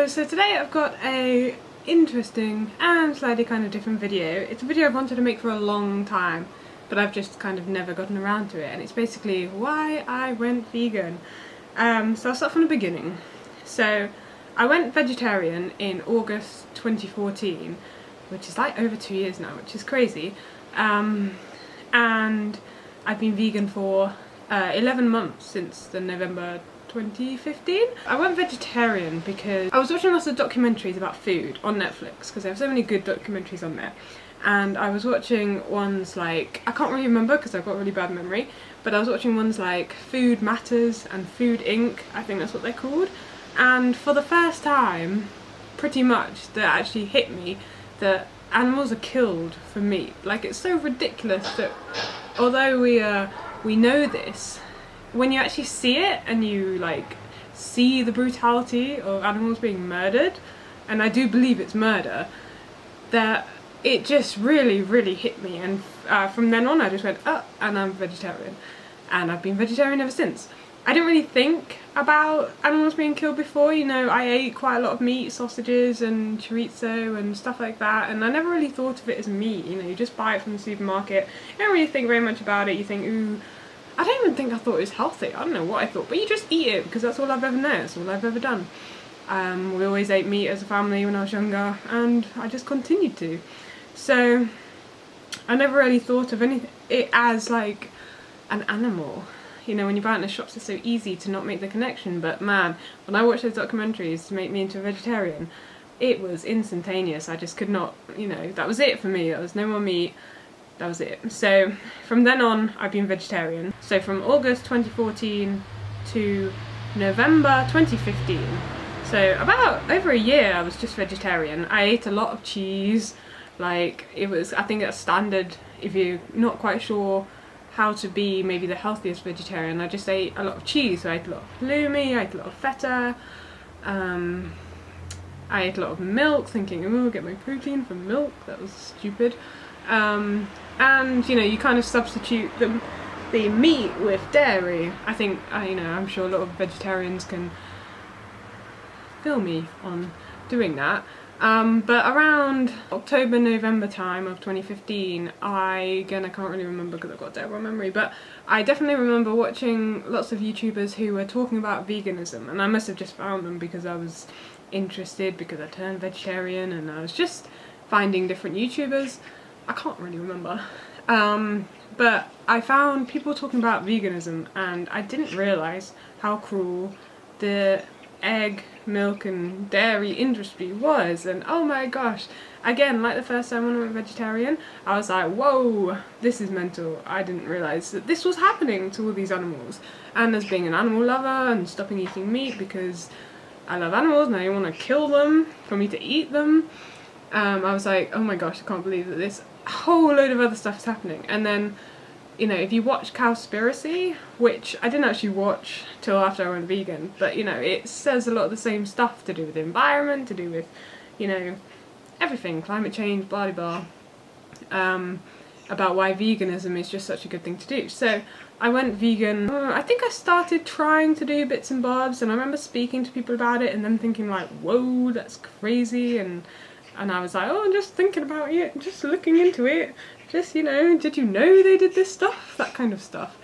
Hello, so today I've got a interesting and slightly kind of different video. It's a video I've wanted to make for a long time, but I've just kind of never gotten around to it, and it's basically why I went vegan. So I'll start from the beginning. So I went vegetarian in August 2014, which is like over 2 years now, which is crazy. And I've been vegan for 11 months since the November 2015. I went vegetarian because I was watching lots of documentaries about food on Netflix, because they have so many good documentaries on there. And I was watching ones like, I can't really remember because I've got a really bad memory, but I was watching ones like Food Matters and Food Inc. I think that's what they're called. And for the first time, pretty much, that actually hit me that animals are killed for meat. Like, it's so ridiculous that although we know this, when you actually see it and you like see the brutality of animals being murdered, and I do believe it's murder, that it just really hit me. And from then on I just went, oh, and I'm vegetarian, and I've been vegetarian ever since. I didn't really think about animals being killed before, you know. I ate quite a lot of meat, sausages and chorizo and stuff like that, and I never really thought of it as meat, you know. You just buy it from the supermarket, you don't really think very much about it. You think, ooh, I don't even think I thought it was healthy. I don't know what I thought, but you just eat it because that's all I've ever known, that's all I've ever done. We always ate meat as a family when I was younger, and I just continued to. So I never really thought of it as like an animal. You know, when you buy it in the shops, it's so easy to not make the connection, but man, when I watched those documentaries to make me into a vegetarian, it was instantaneous. I just could not, you know, that was it for me. There was no more meat. That was it. So from then on, I've been vegetarian. So from August 2014 to November 2015. So about over a year I was just vegetarian. I ate a lot of cheese. Like, it was, I think that's standard if you're not quite sure how to be maybe the healthiest vegetarian. I just ate a lot of cheese. So I ate a lot of halloumi, I ate a lot of feta. I ate a lot of milk, thinking, oh, I'll get my protein from milk. That was stupid. And you know, you kind of substitute the meat with dairy. I think, you know, I'm sure a lot of vegetarians can feel me on doing that. But around October, November time of 2015, I can't really remember because I've got a terrible memory, but I definitely remember watching lots of YouTubers who were talking about veganism, and I must have just found them because I was interested, because I turned vegetarian, and I was just finding different YouTubers. I can't really remember. But I found people talking about veganism, and I didn't realise how cruel the egg, milk and dairy industry was. And oh my gosh, again, like the first time when I went vegetarian, I was like, whoa, this is mental. I didn't realise that this was happening to all these animals. And as being an animal lover and stopping eating meat because I love animals and I don't want to kill them for me to eat them, I was like, oh my gosh, I can't believe that this whole load of other stuff is happening. And then, you know, if you watch Cowspiracy, which I didn't actually watch till after I went vegan, but you know, it says a lot of the same stuff to do with the environment, to do with, you know, everything, climate change, blah blah blah, about why veganism is just such a good thing to do. So I went vegan. I think I started trying to do bits and bobs, and I remember speaking to people about it and then thinking like, whoa, that's crazy, and I was like, oh, I'm just thinking about it, just looking into it, just, you know, did you know they did this stuff? That kind of stuff.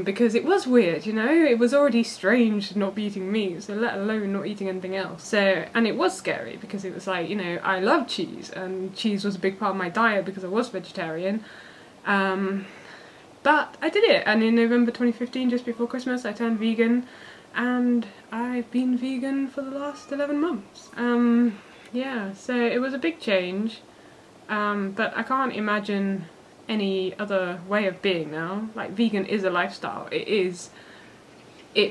Because it was weird, you know, it was already strange not be eating meat, so let alone not eating anything else. So, and it was scary because it was like, you know, I love cheese, and cheese was a big part of my diet because I was vegetarian. But I did it, and in November 2015, just before Christmas, I turned vegan, and I've been vegan for the last 11 months. Yeah, so it was a big change, but I can't imagine any other way of being now. Like, vegan is a lifestyle. It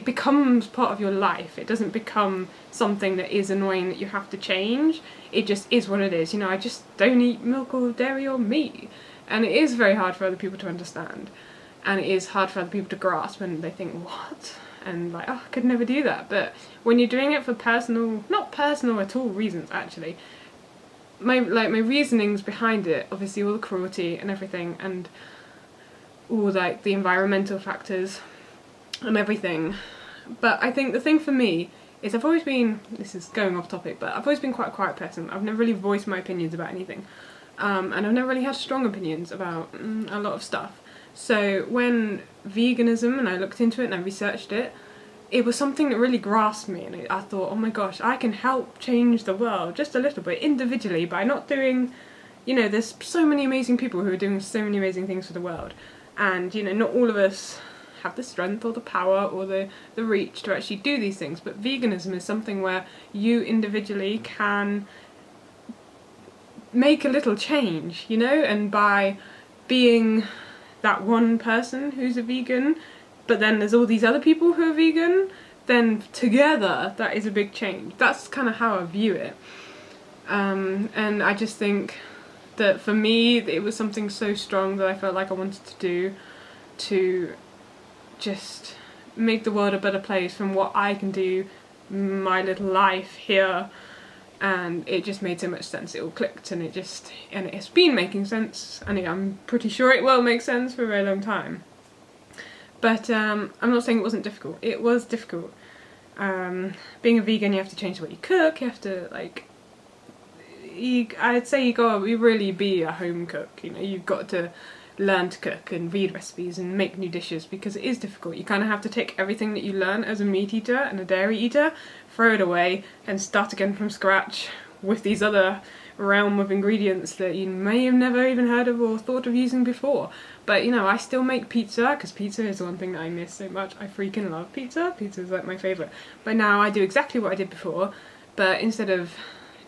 becomes part of your life. It doesn't become something that is annoying that you have to change. It just is what it is. You know, I just don't eat milk or dairy or meat. And it is very hard for other people to understand. And it is hard for other people to grasp, and they think, what? And like, oh, I could never do that. But when you're doing it for personal, not personal at all reasons actually, my reasonings behind it, obviously all the cruelty and everything, and all like the environmental factors and everything. But I think the thing for me is I've always been, this is going off topic, but I've always been quite a quiet person. I've never really voiced my opinions about anything. And I've never really had strong opinions about a lot of stuff. So when veganism, and I looked into it and I researched it, it was something that really grasped me, and I thought, oh my gosh, I can help change the world just a little bit individually by not doing, you know, there's so many amazing people who are doing so many amazing things for the world, and, you know, not all of us have the strength or the power or the reach to actually do these things, but veganism is something where you individually can make a little change, you know, and by being that one person who's a vegan, but then there's all these other people who are vegan, then together that is a big change. That's kind of how I view it. And I just think that for me, it was something so strong that I felt like I wanted to do, to just make the world a better place from what I can do, my little life here. And it just made so much sense. It all clicked, and it's been making sense, and I'm pretty sure it will make sense for a very long time. But I'm not saying it wasn't difficult. It was difficult. Being a vegan, you have to change the way you cook. You have to, like, I'd say you got to really be a home cook. You know, you've got to learn to cook and read recipes and make new dishes, because it is difficult. You kind of have to take everything that you learn as a meat eater and a dairy eater, throw it away, and start again from scratch with these other realm of ingredients that you may have never even heard of or thought of using before. But, you know, I still make pizza, because pizza is one thing that I miss so much. I freaking love pizza. Pizza is like my favourite. But now I do exactly what I did before, but instead of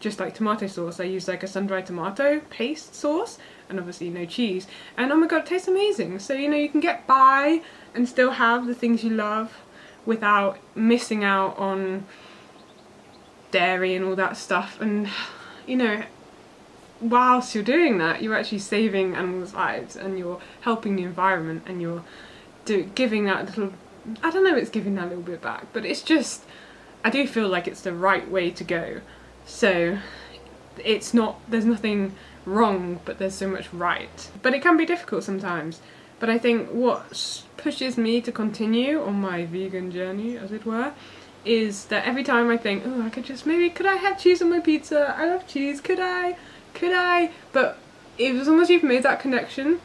just like tomato sauce, I use like a sun-dried tomato paste sauce, and obviously no cheese. And oh my god, it tastes amazing. So, you know, you can get by and still have the things you love without missing out on dairy and all that stuff. And, you know, whilst you're doing that, you're actually saving animals' lives, and you're helping the environment, and you're giving that little, I don't know if it's giving that little bit back, but it's just, I do feel like it's the right way to go. So it's not, there's nothing wrong, but there's so much right. But it can be difficult sometimes. But I think what pushes me to continue on my vegan journey, as it were, is that every time I think, oh, I could just, maybe, could I have cheese on my pizza? I love cheese, could I? But it was almost, you've made that connection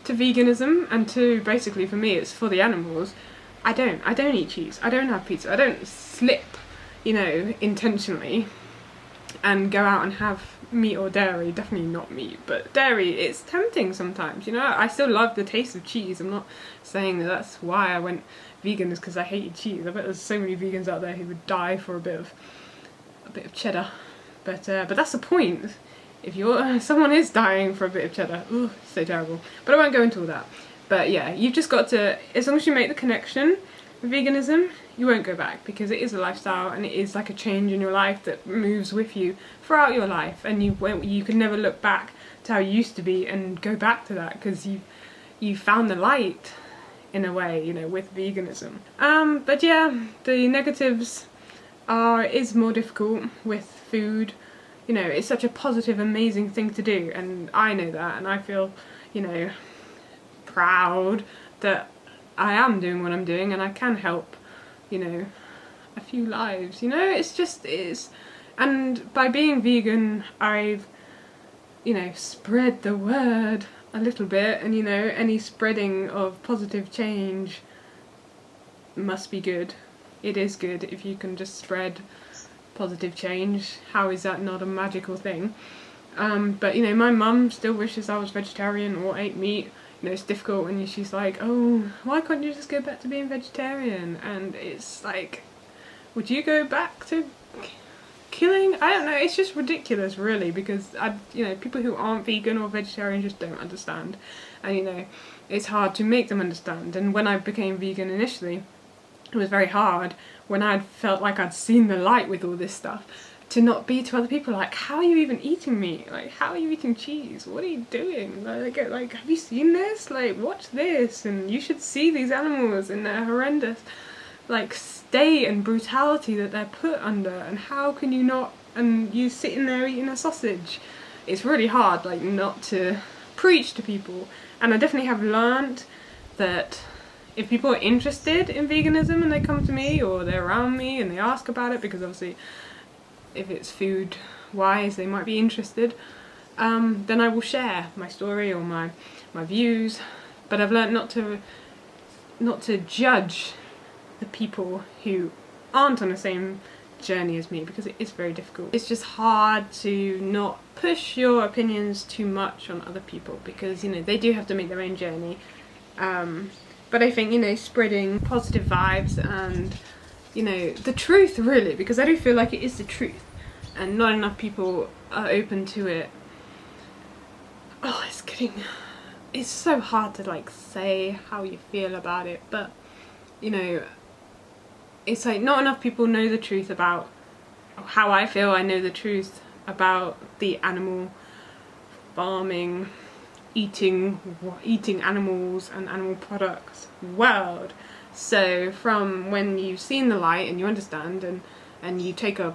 to veganism, and to, basically for me, it's for the animals. I don't eat cheese, I don't have pizza, I don't slip, you know, intentionally and go out and have meat or dairy. Definitely not meat, but dairy, it's tempting sometimes, you know. I still love the taste of cheese. I'm not saying that that's why I went vegan, is because I hated cheese. I bet there's so many vegans out there who would die for a bit of cheddar, but that's the point. If someone is dying for a bit of cheddar, ooh, so terrible. But I won't go into all that. But yeah, you've just got to, as long as you make the connection with veganism, you won't go back, because it is a lifestyle, and it is like a change in your life that moves with you throughout your life, and you can never look back to how you used to be and go back to that, because you found the light in a way, you know, with veganism. But yeah, the negatives is more difficult with food. You know, it's such a positive, amazing thing to do, and I know that, and I feel, you know, proud that I am doing what I'm doing, and I can help, you know, a few lives, you know. It's just, and by being vegan, I've, you know, spread the word a little bit, and, you know, any spreading of positive change must be good. It is good if you can just spread positive change. How is that not a magical thing? But, you know, my mum still wishes I was vegetarian or ate meat. You know, it's difficult when she's like, oh, why can't you just go back to being vegetarian? And it's like, would you go back to killing? I don't know, it's just ridiculous, really, because, you know, people who aren't vegan or vegetarian just don't understand. And, you know, it's hard to make them understand. And when I became vegan initially, it was very hard when I felt like I'd seen the light with all this stuff, to not be to other people like, how are you even eating meat? Like, how are you eating cheese? What are you doing? Like, have you seen this? Like, watch this, and you should see these animals in their horrendous, like, state and brutality that they're put under, and how can you not, and you sitting there eating a sausage. It's really hard, like, not to preach to people, and I definitely have learned that, if people are interested in veganism and they come to me or they're around me and they ask about it, because obviously if it's food wise they might be interested, then I will share my story or my views. But I've learned not to judge the people who aren't on the same journey as me, because it is very difficult. It's just hard to not push your opinions too much on other people, because, you know, they do have to make their own journey. But I think, you know, spreading positive vibes and, you know, the truth really, because I do feel like it is the truth and not enough people are open to it. Oh, it's so hard to like say how you feel about it, but, you know, it's like not enough people know the truth about how I feel. I know the truth about the animal farming, eating animals and animal products world. So from when you've seen the light and you understand and you take a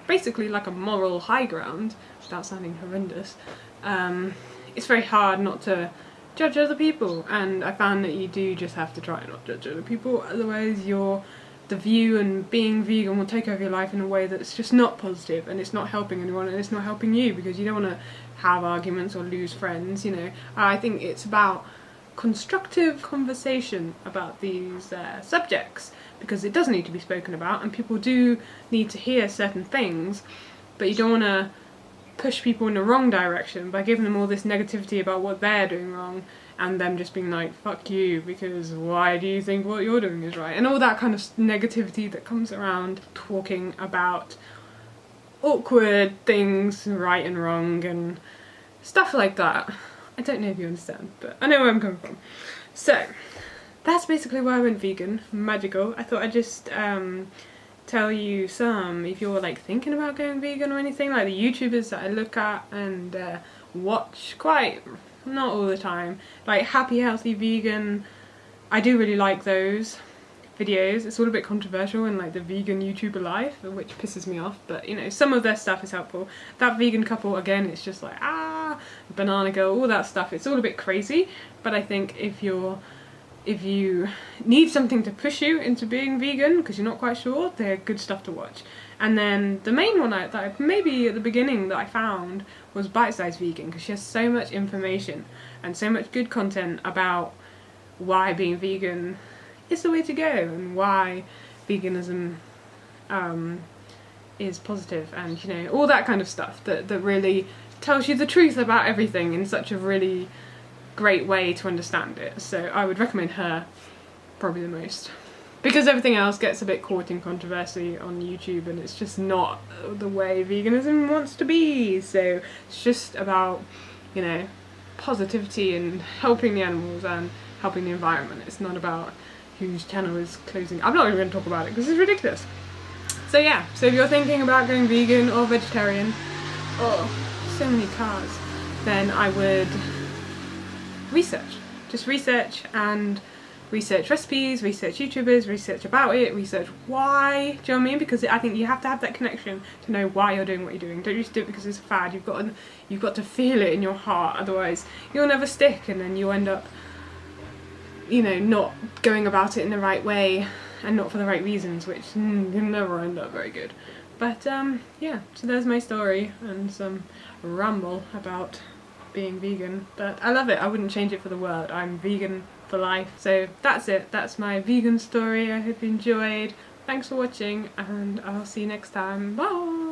basically like a moral high ground without sounding horrendous, it's very hard not to judge other people. And I found that you do just have to try and not judge other people, otherwise the view and being vegan will take over your life in a way that's just not positive, and it's not helping anyone and it's not helping you, because you don't want to have arguments or lose friends, you know. I think it's about constructive conversation about these subjects, because it does need to be spoken about and people do need to hear certain things, but you don't want to push people in the wrong direction by giving them all this negativity about what they're doing wrong and them just being like, fuck you, because why do you think what you're doing is right? And all that kind of negativity that comes around talking about awkward things, right and wrong and stuff like that. I don't know if you understand, but I know where I'm coming from. So that's basically why I went vegan. Magical. I thought I'd just tell you some, if you're like thinking about going vegan or anything, like the YouTubers that I look at and watch quite, not all the time, like Happy Healthy Vegan. I do really like those videos. It's all a bit controversial in like the vegan YouTuber life, which pisses me off, but you know, some of their stuff is helpful. That vegan couple, again, it's just like, banana girl, all that stuff, it's all a bit crazy. But I think if you need something to push you into being vegan because you're not quite sure, they're good stuff to watch. And then the main one that maybe at the beginning that I found was Bite Size Vegan, because she has so much information and so much good content about why being vegan is the way to go and why veganism is positive, and you know, all that kind of stuff that really tells you the truth about everything in such a really great way to understand it. So I would recommend her probably the most, because everything else gets a bit caught in controversy on YouTube and it's just not the way veganism wants to be. So it's just about, you know, positivity and helping the animals and helping the environment. It's not about whose channel is closing. I'm not even going to talk about it because it's ridiculous. So yeah, so if you're thinking about going vegan or vegetarian, oh, so many cars, then I would research. Just research and research recipes, research YouTubers, research about it, research why, do you know what I mean? Because I think you have to have that connection to know why you're doing what you're doing. Don't just do it because it's a fad. You've got to feel it in your heart, otherwise you'll never stick and then you'll end up, you know, not going about it in the right way and not for the right reasons, which you'll never end up very good. But yeah, so there's my story and some ramble about being vegan, but I love it. I wouldn't change it for the world. I'm vegan for life. So that's it. That's my vegan story. I hope you enjoyed. Thanks for watching and I'll see you next time. Bye!